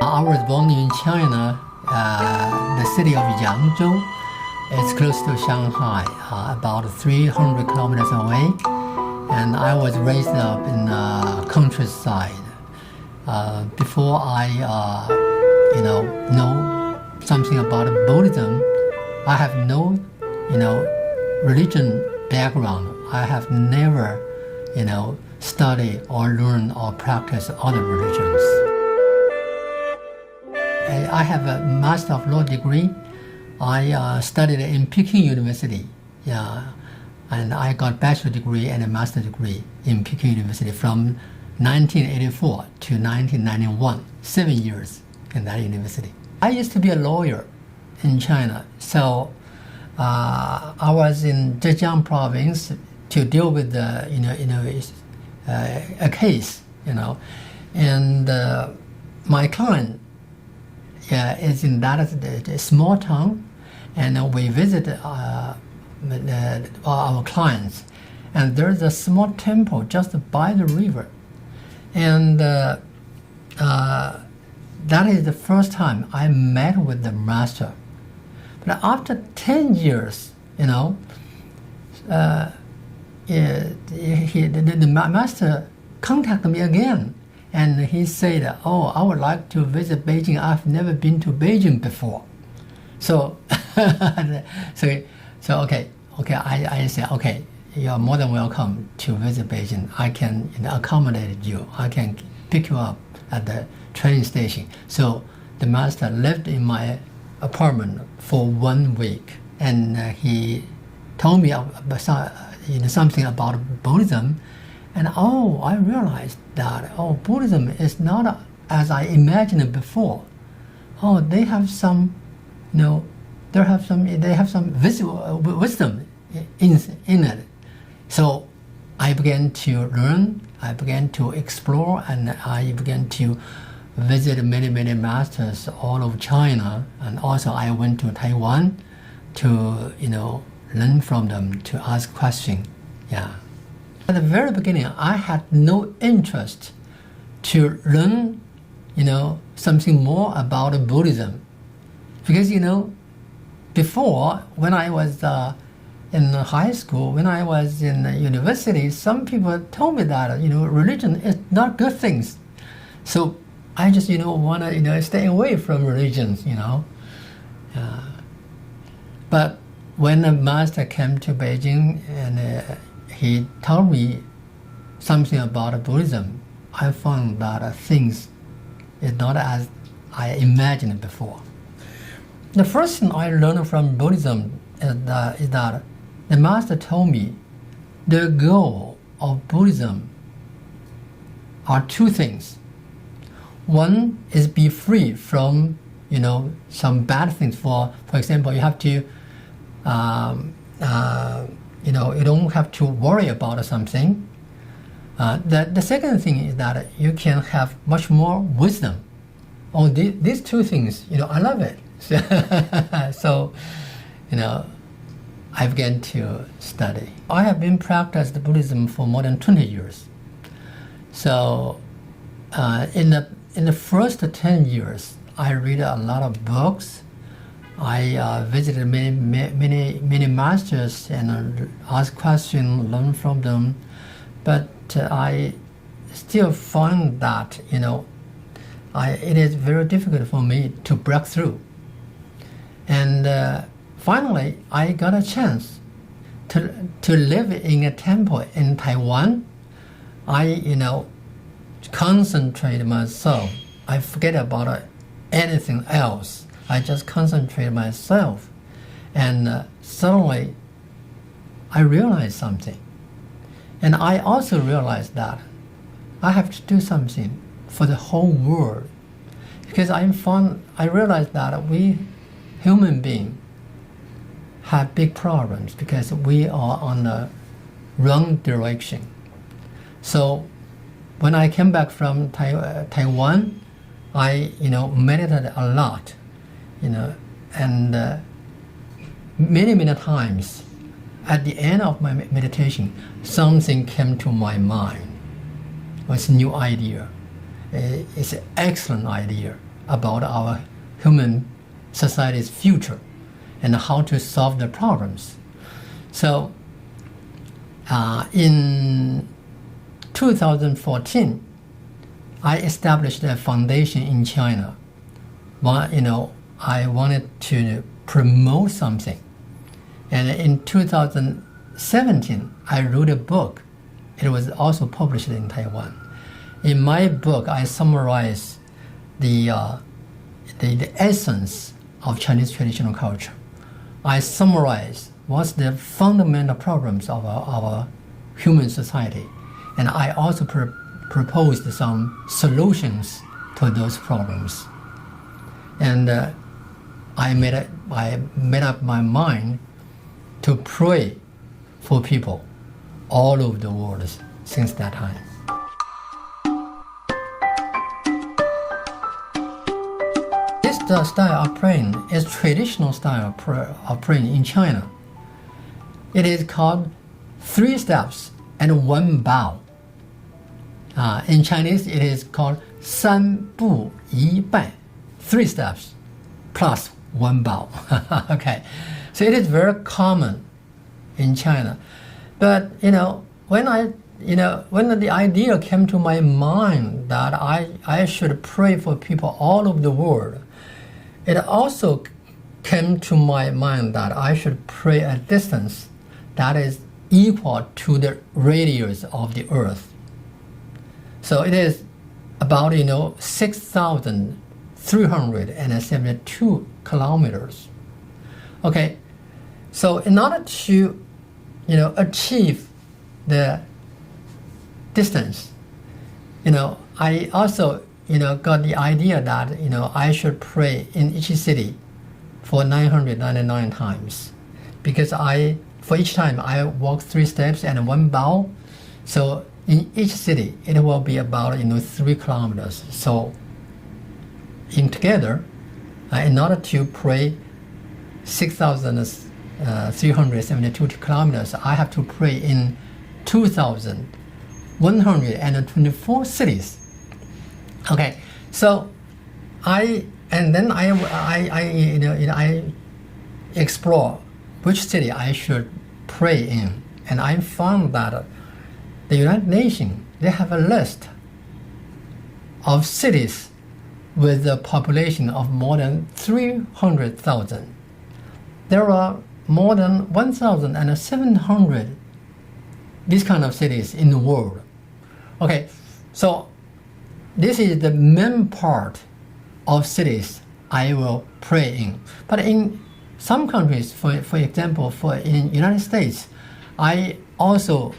I was born in China, the city of Yangzhou. It's close to Shanghai, about 300 kilometers away. And I was raised up in the countryside. Before I, know something about Buddhism, I have no, religion background. I have never, studied or learned or practiced other religions. I have a Master of Law degree. I studied in Peking University, and I got bachelor degree and a master degree in Peking University from 1984 to 1991, 7 years in that university. I used to be a lawyer in China, so I was in Zhejiang province to deal with a case, and my client is in that small town, and we visit our clients, and there's a small temple just by the river, and that is the first time I met with the master. But after 10 years, the master contacted me again, and he said, "Oh, I would like to visit Beijing. I've never been to Beijing before." So, okay. I said, "Okay, you are more than welcome to visit Beijing. I can accommodate you. I can pick you up at the train station." So the master lived in my apartment for 1 week, and he told me something about Buddhism, and I realized that Buddhism is not as I imagined it before. They have some, they have some wisdom in it. So I began to learn, I began to explore, and I began to visit many masters all over China, and also I went to Taiwan to learn from them, to ask questions. At the very beginning, I had no interest to learn something more about Buddhism, because before, when I was in high school, when I was in university, some people told me that religion is not good things. So I just want to stay away from religions. But when the master came to Beijing and he told me something about Buddhism, I found that things is not as I imagined before. The first thing I learned from Buddhism is that the master told me the goal of Buddhism are two things. One is be free from some bad things. For example, you have to you don't have to worry about something. The second thing is that you can have much more wisdom. These two things, I love it. So, I began to study. I have been practicing Buddhism for more than 20 years. So, in the first 10 years, I read a lot of books. I visited many masters and asked questions, learned from them. But I still find that it is very difficult for me to break through. And finally, I got a chance to live in a temple in Taiwan. I concentrate myself. I forget about anything else. I just concentrate myself, and suddenly I realized something. And I also realized that I have to do something for the whole world, because I realized that we human beings have big problems because we are on the wrong direction. So when I came back from Taiwan, I meditated a lot, and many times at the end of my meditation, something came to my mind. It was a new idea. It's an excellent idea. about our human society's future and how to solve the problems. So in 2014, I established a foundation in China. I wanted to promote something. And in 2017, I wrote a book. It was also published in Taiwan. In my book, I summarize the essence of Chinese traditional culture. I summarize what's the fundamental problems of our human society. And I also proposed some solutions to those problems. And I made up my mind to pray for people all over the world since that time. This style of praying is traditional style of praying in China. It is called 3 steps and 1 bow. In Chinese, it is called 三步一拜, 3 steps plus 1 bow. Okay, so it is very common in China. But when the idea came to my mind that I should pray for people all over the world, it also came to my mind that I should pray at a distance that is equal to the radius of the earth. So it is about 6,372 kilometers. Okay, so in order to achieve the distance, I also got the idea that I should pray in each city for 999 times, because for each time I walk 3 steps and 1 bow. So in each city it will be about 3 kilometers. So in together, in order to pray 6,372 kilometers, I have to pray in 2,124 cities. Okay, so I explore which city I should pray in, and I found that the United Nations, they have a list of cities with a population of more than 300,000. There are more than 1,700 these kind of cities in the world. Okay, so this is the main part of cities I will pray in. But in some countries, for example, in United States, I also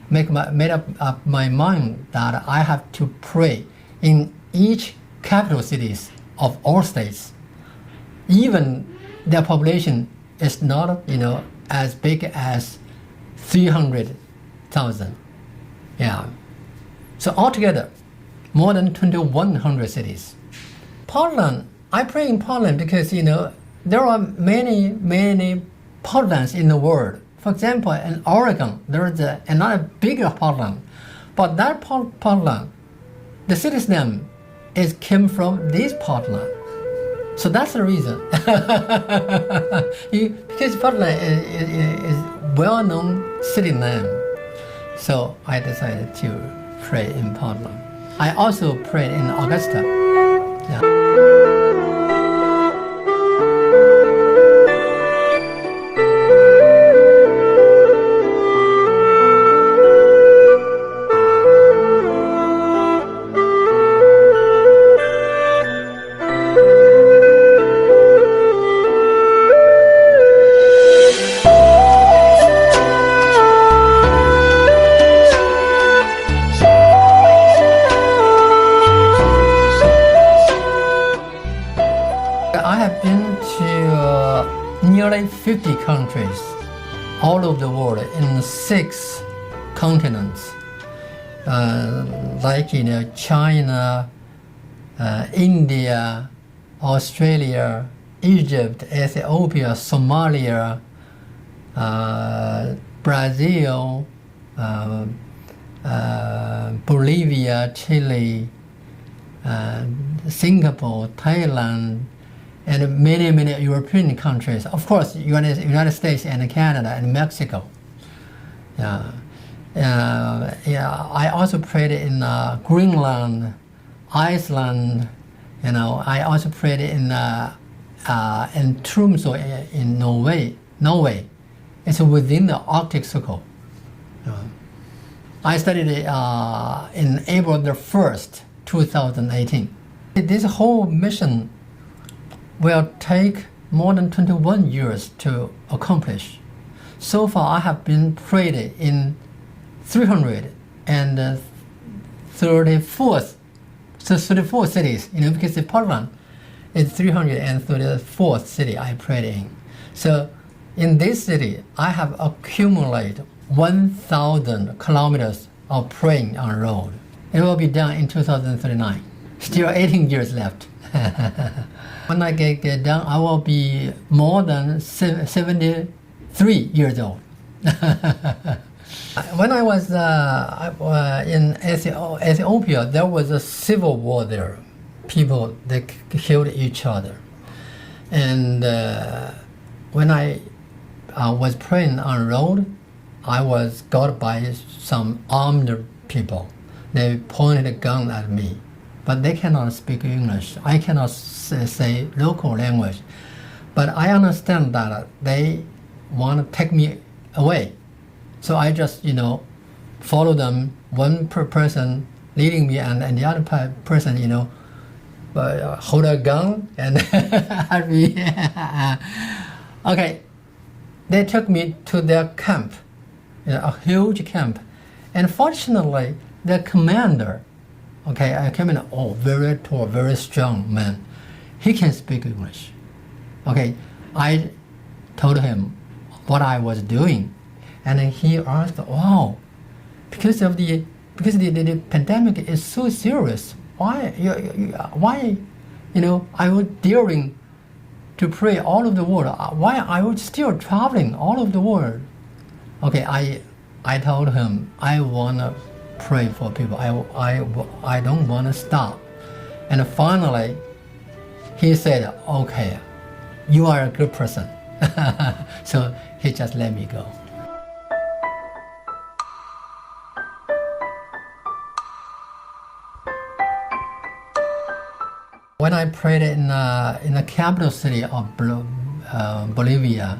made up my mind that I have to pray in each capital cities of all states. Even their population is not as big as 300,000. Yeah. So altogether, more than 2,100 cities. Portland, I pray in Portland because there are many Portlands in the world. For example, in Oregon, there is another bigger Portland, but that Portland, the city's name came from this Portland. So that's the reason. Because Portland is well-known city name. So I decided to pray in Portland. I also prayed in Augusta. Yeah. I have been to nearly 50 countries all over the world in 6 continents, like China, India, Australia, Egypt, Ethiopia, Somalia, Brazil, Bolivia, Chile, Singapore, Thailand, and many European countries. Of course, United States and Canada and Mexico. I also prayed in Greenland, Iceland. I also prayed in Tromsø in Norway. It's within the Arctic Circle. I studied in April the 1st, 2018. This whole mission will take more than 21 years to accomplish. So far, I have been prayed in 334 cities, because Portland is 334th city I prayed in. So in this city, I have accumulated 1,000 kilometers of praying on road. It will be done in 2039. Still 18 years left. When I get done, I will be more than 73 years old. When I was in Ethiopia, there was a civil war there. People, they killed each other. And when I was praying on road, I was got by some armed people. They pointed a gun at me, but they cannot speak English. I cannot say local language, but I understand that they want to take me away. So I just, follow them, one per person leading me, and the other person, hold a gun and at me. Okay, they took me to their camp, a huge camp, and fortunately, the commander, very tall, very strong man, he can speak English. Okay, I told him what I was doing, and he asked, "Wow, because the pandemic is so serious, why I was daring to pray all over the world? Why I was still traveling all over the world?" Okay, I told him I wanna pray for people. I don't wanna stop. And finally, he said, "Okay, you are a good person." So he just let me go. When I prayed in the capital city of Bolivia,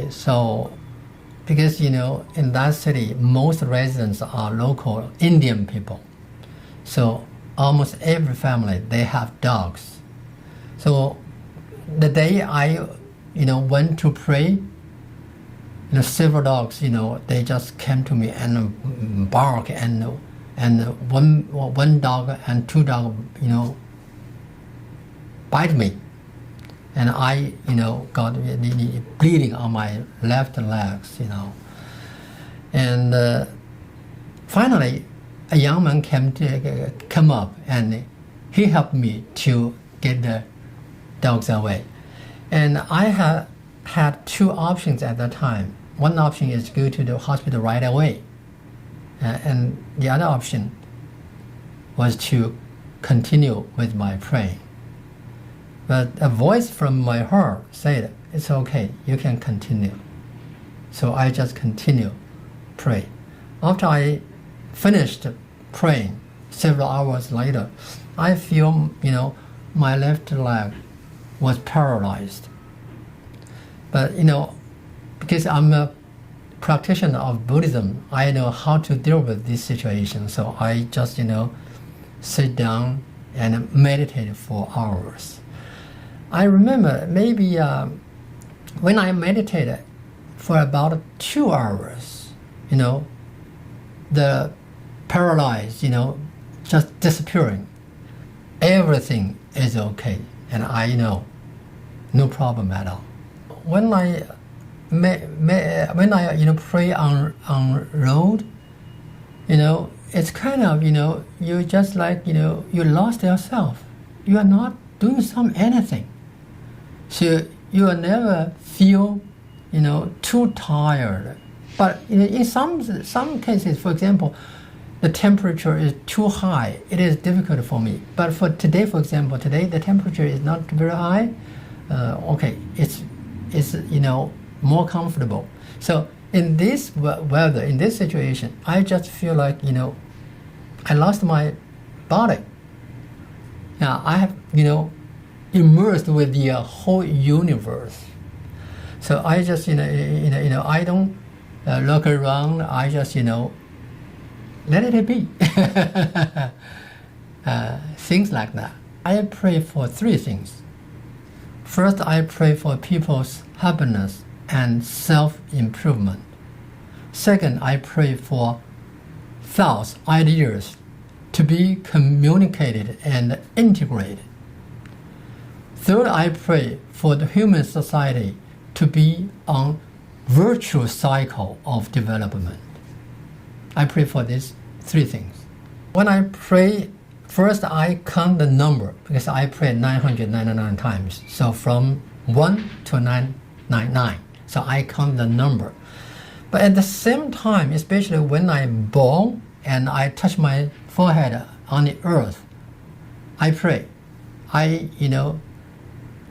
so because in that city most residents are local Indian people, so almost every family they have dogs. So the day I went to pray, several dogs they just came to me and bark, and one dog and two dogs bite me, and I got bleeding on my left legs, and finally a young man came up and he helped me to get the dogs away. And I had two options at that time. One option is go to the hospital right away, and the other option was to continue with my praying. But a voice from my heart said, "It's okay, you can continue." So I just continue pray. After I finished praying, several hours later, I feel my left leg was paralyzed. But because I'm a practitioner of Buddhism, I know how to deal with this situation. So I just sit down and meditate for hours. I remember maybe when I meditated for about 2 hours, the paralyzed, just disappearing. Everything is okay, and I know, no problem at all. When I pray on road, it's kind of you just like you lost yourself. You are not doing anything. So you will never feel, too tired. But in some cases, for example, the temperature is too high, it is difficult for me. But for today, for example, today the temperature is not very high. Okay, it's more comfortable. So in this weather, in this situation, I just feel like I lost my body. Now I have immersed with the whole universe. So I just I don't look around. I just let it be. Things like that. I pray for three things. First, I pray for people's happiness and self-improvement. Second, I pray for thoughts, ideas to be communicated and integrated. Third, I pray for the human society to be on virtuous cycle of development. I pray for these three things. When I pray, first I count the number because I pray 999 times. So from 1 to 999. So I count the number. But at the same time, especially when I bow and I touch my forehead on the earth, I pray. I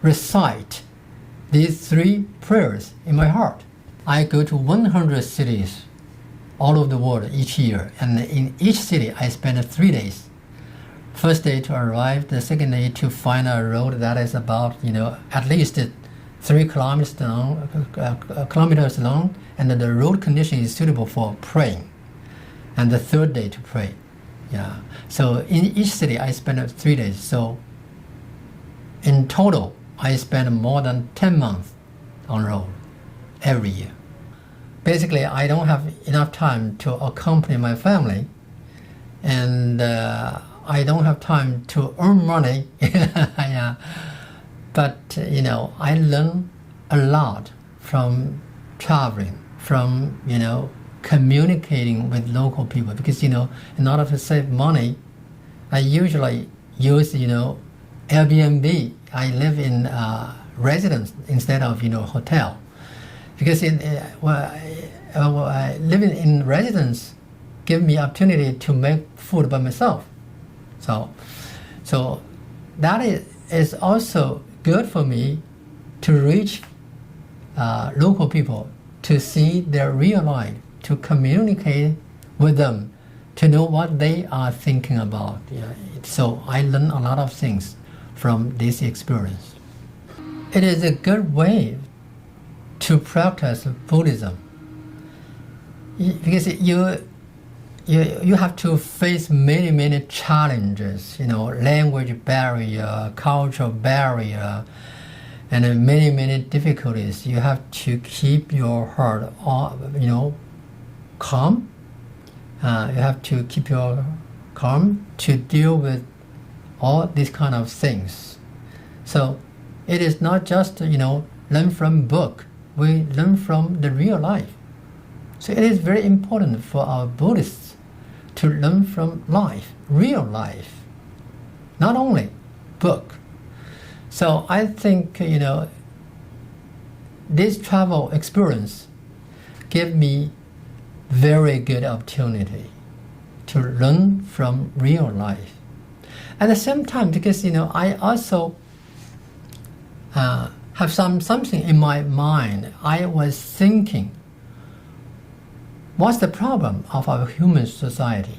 recite these three prayers in my heart. I go to 100 cities all over the world each year, and in each city I spend 3 days. First day to arrive, the second day to find a road that is about at least 3 kilometers long, and the road condition is suitable for praying. And the third day to pray. Yeah. So in each city I spend 3 days. So in total I spend more than 10 months on road every year. Basically, I don't have enough time to accompany my family, and I don't have time to earn money. Yeah. But I learn a lot from traveling, from communicating with local people, because in order to save money, I usually use Airbnb. I live in residence instead of hotel. Because living in residence give me opportunity to make food by myself. So that is also good for me to reach local people, to see their real life, to communicate with them, to know what they are thinking about. So I learn a lot of things from this experience. It is a good way to practice Buddhism, because you have to face many challenges, language barrier, cultural barrier, and many difficulties. You have to keep your heart, calm. You have to keep your calm to deal with all these kind of things. So it is not just learn from book. We learn from the real life. So it is very important for our Buddhists to learn from life, real life, not only book. So I think this travel experience gave me very good opportunity to learn from real life. At the same time, because I also have something in my mind. I was thinking, what's the problem of our human society?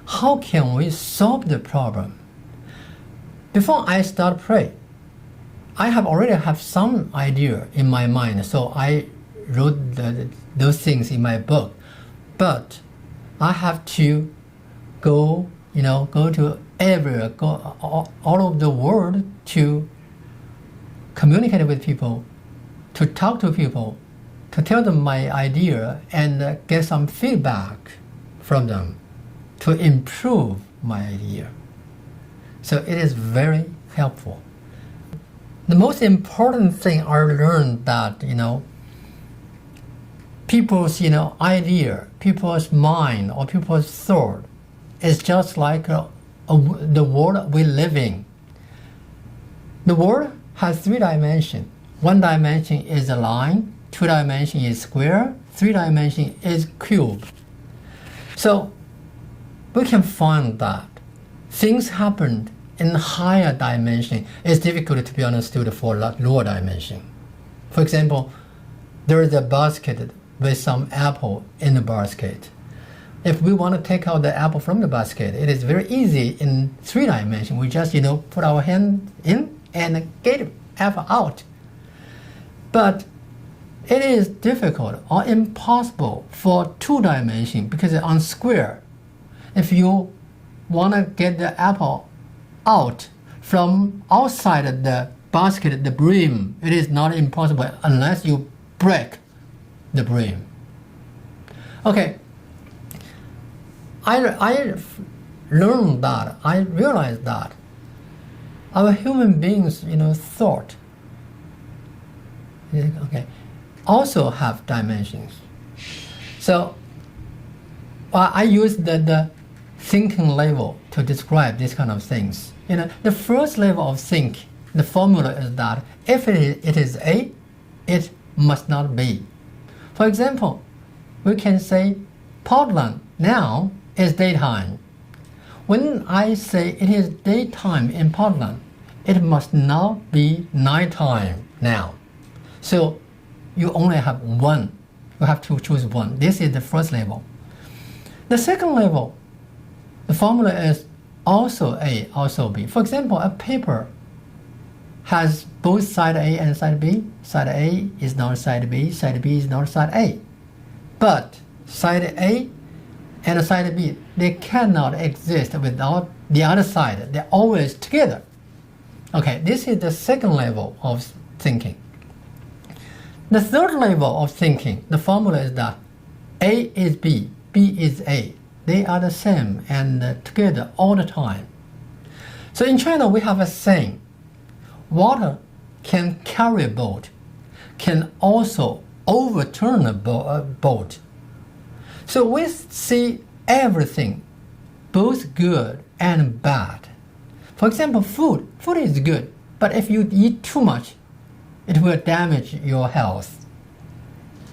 How can we solve the problem? Before I start praying, I already have some idea in my mind, so I wrote those things in my book. But I have to go to everywhere, go all over the world to communicate with people, to talk to people, to tell them my idea and get some feedback from them to improve my idea. So it is very helpful. The most important thing I learned that people's idea, people's mind or people's thought is just like the world we live in. The world has 3 dimensions. 1 dimension is a line, 2 dimension is square, 3 dimension is cube. So we can find that things happened in higher dimension is difficult to be understood for lower dimension. For example, there is a basket with some apple in the basket. If we want to take out the apple from the basket, it is very easy in 3 dimensions. We just, put our hand in and get apple out. But it is difficult or impossible for 2 dimensions because on square, if you want to get the apple out from outside the basket, the brim, it is not impossible unless you break the brim. Okay, I learned that, I realized that our human beings, thought, okay, also have dimensions. So I use the thinking level to describe these kind of things. The first level of think, the formula is that if it is A, it must not be. For example, we can say Portland now is daytime. When I say it is daytime in Portland, it must not be nighttime now. So you only have one. You have to choose one. This is the first level. The second level, the formula is also A, also B. For example, a paper has both side A and side B. Side A is not side B, side B is not side A. But side A and side B, they cannot exist without the other side. They're always together. Okay, this is the second level of thinking. The third level of thinking, the formula is that A is B, B is A. They are the same and together all the time. So in China, we have a saying, water can carry a boat, can also overturn a boat. So we see everything, both good and bad. For example, food is good, but if you eat too much, it will damage your health.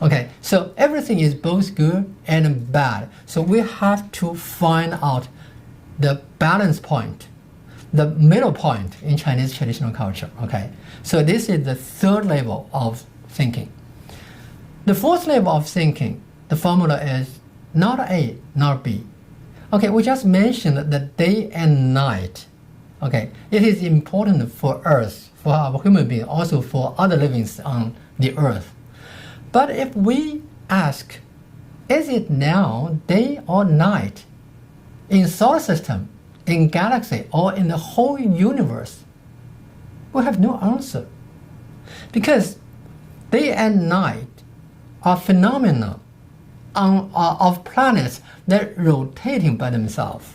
Okay, so everything is both good and bad. So we have to find out the balance point, the middle point in Chinese traditional culture. Okay, so this is the third level of thinking. The fourth level of thinking, the formula is not A, not B. Okay, we just mentioned the day and night. Okay, it is important for Earth, for our human being, also for other livings on the Earth. But if we ask, is it now day or night in solar system, in galaxy, or in the whole universe, we have no answer. Because day and night are phenomena of planets that are rotating by themselves.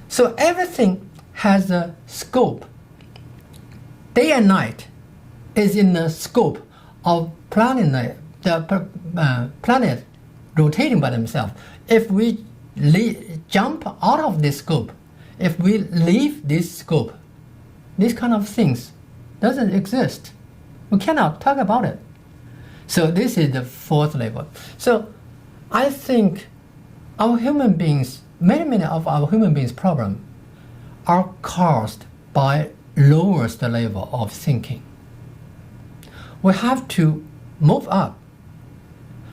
So everything has a scope. Day and night is in the scope of planet rotating by themselves. If we jump out of this scope, if we leave this scope, these kind of things doesn't exist. We cannot talk about it. So this is the fourth level. So I think our human beings, many of our human beings' problems are caused by lowest level of thinking. We have to move up.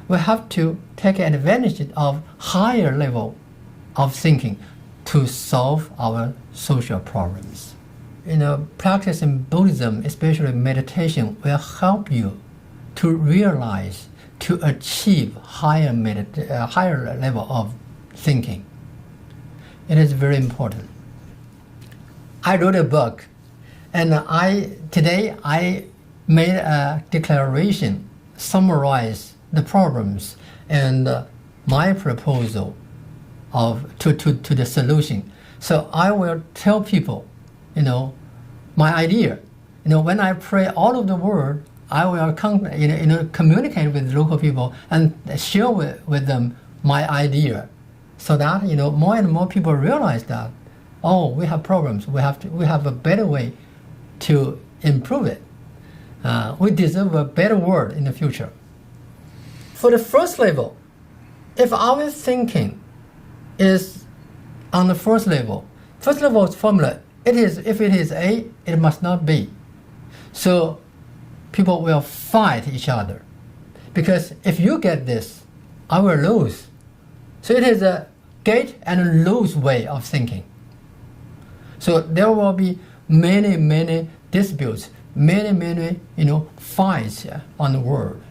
We have to take advantage of higher level of thinking to solve our social problems. Practicing Buddhism, especially meditation, will help you to realize, to achieve higher level of thinking. It is very important. I wrote a book, and today I made a declaration, summarize the problems and my proposal to the solution. So I will tell people, my idea. When I pray all over the world, I will communicate with local people and share with them my idea, so that more and more people realize that, we have problems. We have a better way to improve it. We deserve a better world in the future. For the first level, if our thinking is on the first level formula, if it is A, it must not be. So people will fight each other. Because if you get this, I will lose. So it is a get and lose way of thinking. So there will be many disputes, many fights on the world.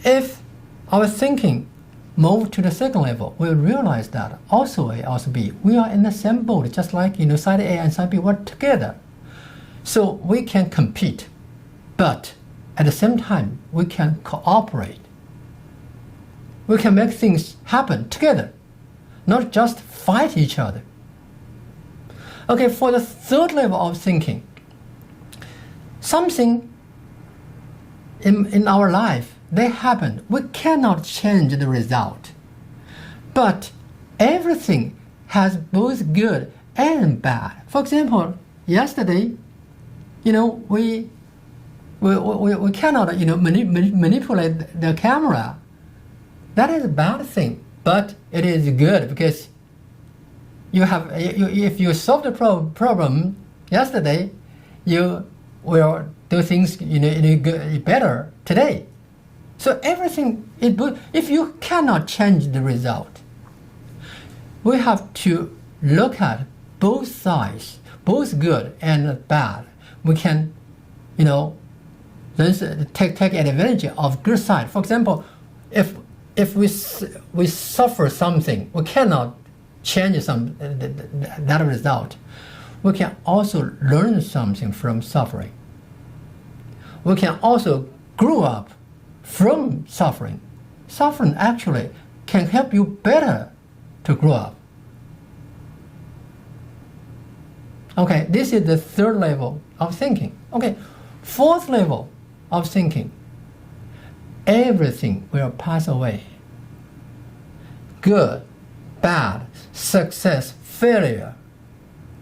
If our thinking move to the second level, we realize that also A, also B, we are in the same boat, just like side A and side B were together. So we can compete, but at the same time, we can cooperate. We can make things happen together, not just fight each other. Okay, for the third level of thinking, something in our life, they happen. We cannot change the result. But everything has both good and bad. For example, yesterday, we cannot manipulate the camera. That is a bad thing, but it is good because if you solve the problem yesterday, you will do things better today. So everything is good. If you cannot change the result, we have to look at both sides, both good and bad. We can, take advantage of good side. For example, if we suffer something, we cannot change that result. We can also learn something from suffering. We can also grow up from suffering. Suffering actually can help you better to grow up. Okay, this is the third level of thinking. Okay, fourth level of thinking. Everything will pass away. Good, bad, success, failure.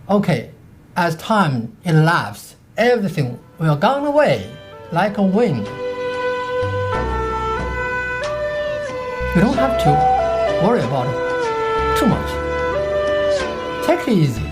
Okay, as time elapses, everything will go away like a wind. You don't have to worry about it too much. Take it easy.